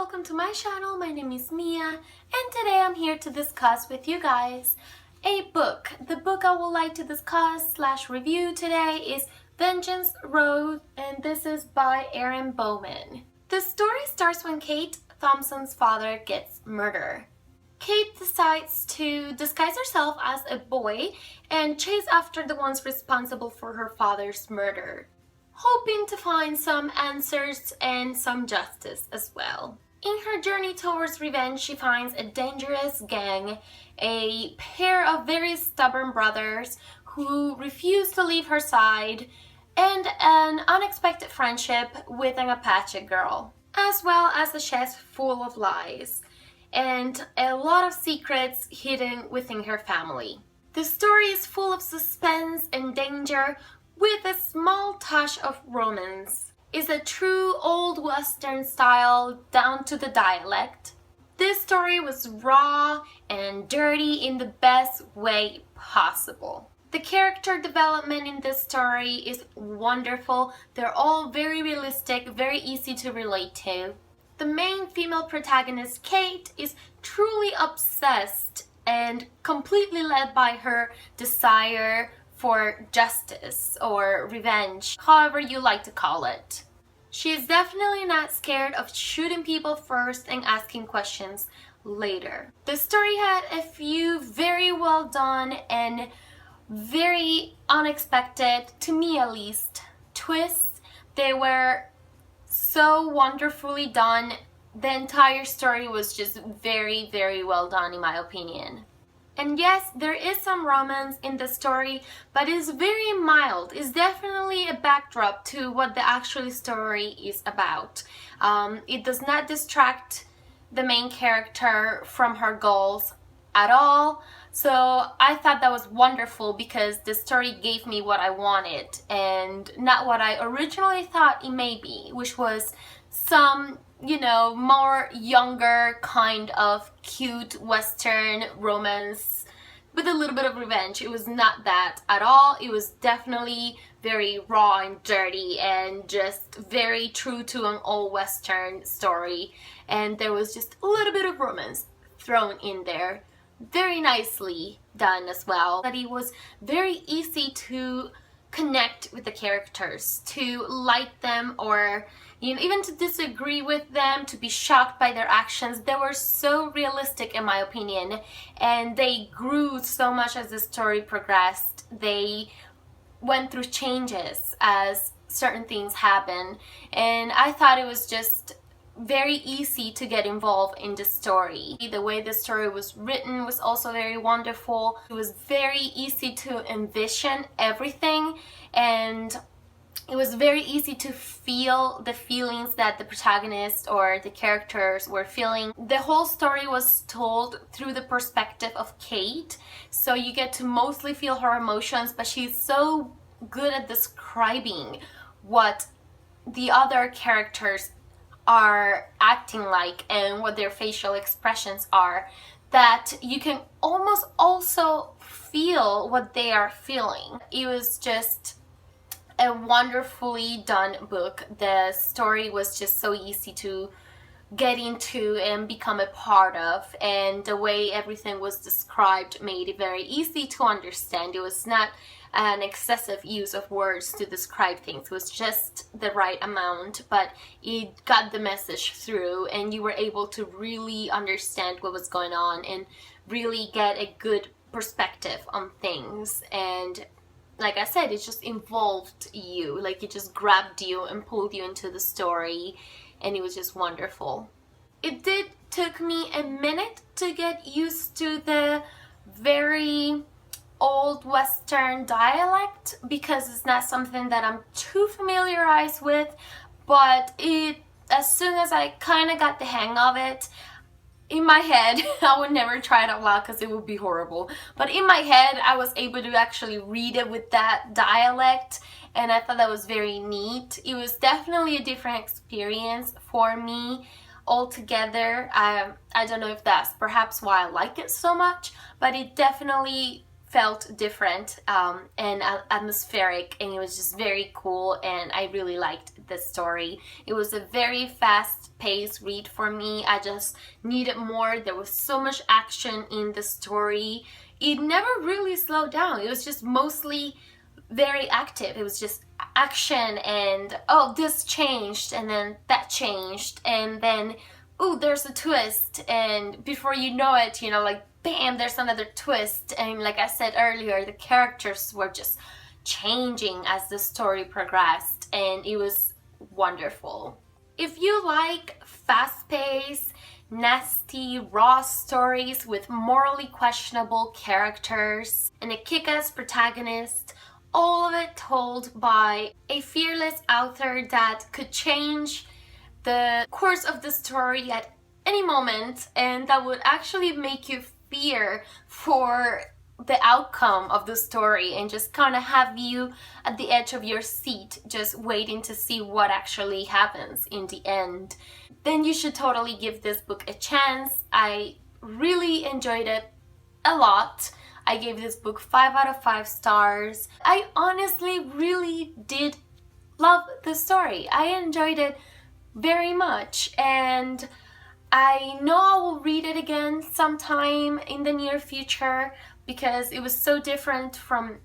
welcome to my channel. My name is Mia and today I'm here to discuss with you guys a book. The book I would like to discuss / review today is Vengeance Road, and this is by Erin Bowman. The story starts when Kate Thompson's father gets murdered. Kate decides to disguise herself as a boy and chase after the ones responsible for her father's murder, hoping to find some answers and some justice as well. In her journey towards revenge, she finds a dangerous gang, a pair of very stubborn brothers who refuse to leave her side, and an unexpected friendship with an Apache girl, as well as a chest full of lies and a lot of secrets hidden within her family. The story is full of suspense and danger with a small touch of romance. It's a true old Western style down to the dialect. This story was raw and dirty in the best way possible. The character development in this story is wonderful. They're all very realistic, very easy to relate to. The main female protagonist, Kate, is truly obsessed and completely led by her desire for justice or revenge, however you like to call it. She is definitely not scared of shooting people first and asking questions later. The story had a few very well done and very unexpected, to me at least, twists. They were so wonderfully done. The entire story was just very, very well done in my opinion. And yes, there is some romance in the story, but it's very mild. It's definitely a backdrop to what the actual story is about. It does not distract the main character from her goals at all. So I thought that was wonderful because the story gave me what I wanted and not what I originally thought it may be, which was some, more younger kind of cute Western romance with a little bit of revenge. It was not that at all. It was definitely very raw and dirty and just very true to an old Western story. And there was just a little bit of romance thrown in there. Very nicely done as well. That it was very easy to connect with the characters, to like them, or even to disagree with them, to be shocked by their actions. They were so realistic in my opinion, and they grew so much as the story progressed. They went through changes as certain things happened, and I thought it was just very easy to get involved in the story. The way the story was written was also very wonderful. It was very easy to envision everything, and it was very easy to feel the feelings that the protagonist or the characters were feeling. The whole story was told through the perspective of Kate, so you get to mostly feel her emotions, but she's so good at describing what the other characters are acting like and what their facial expressions are, that you can almost also feel what they are feeling. It was just a wonderfully done book. The story was just so easy to get into and become a part of, and the way everything was described made it very easy to understand. It was not an excessive use of words to describe things. It was just the right amount, but it got the message through and you were able to really understand what was going on and really get a good perspective on things. And like I said, it just involved you, like it just grabbed you and pulled you into the story, and it was just wonderful. It did took me a minute to get used to the very old Western dialect because it's not something that I'm too familiarized with, but as soon as I kind of got the hang of it, in my head, I would never try it out loud because it would be horrible, but in my head I was able to actually read it with that dialect, and I thought that was very neat. It was definitely a different experience for me altogether. I don't know if that's perhaps why I like it so much, but it definitely felt different and atmospheric, and it was just very cool, and I really liked the story. It was a very fast-paced read for me. I just needed more. There was so much action in the story. It never really slowed down. It was just mostly very active. It was just action, and oh, this changed, and then that changed, and then oh, there's a twist, and before you know it, you know, like bam, there's another twist. And like I said earlier, the characters were just changing as the story progressed, and it was wonderful. If you like fast-paced, nasty, raw stories with morally questionable characters and a kick-ass protagonist, all of it told by a fearless author that could change the course of the story at any moment, and that would actually make you fear for the outcome of the story and just kind of have you at the edge of your seat just waiting to see what actually happens in the end, then you should totally give this book a chance. I really enjoyed it a lot. I gave this book 5 out of 5 stars. I honestly really did love the story. I enjoyed it very much, and I know I will read it again sometime in the near future because it was so different from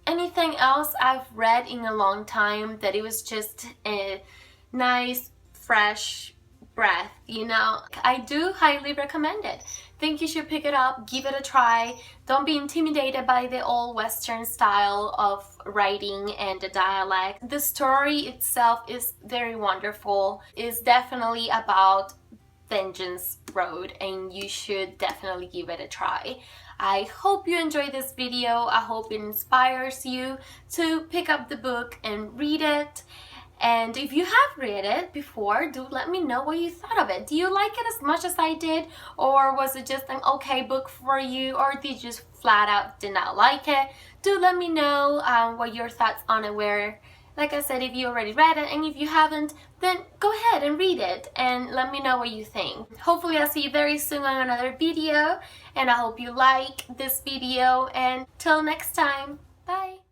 anything else I've read in a long time that it was just a nice, fresh breath, you know. I do highly recommend it. Think you should pick it up, give it a try. Don't be intimidated by the old Western style of writing and the dialect. The story itself is very wonderful. It's definitely about Vengeance Road, and you should definitely give it a try. I hope you enjoyed this video. I hope it inspires you to pick up the book and read it. And if you have read it before, do let me know what you thought of it. Do you like it as much as I did? Or was it just an okay book for you? Or did you just flat out did not like it? Do let me know what your thoughts on it were. Like I said, if you already read it, and if you haven't, then go ahead and read it and let me know what you think. Hopefully I'll see you very soon on another video, and I hope you like this video, and till next time, bye!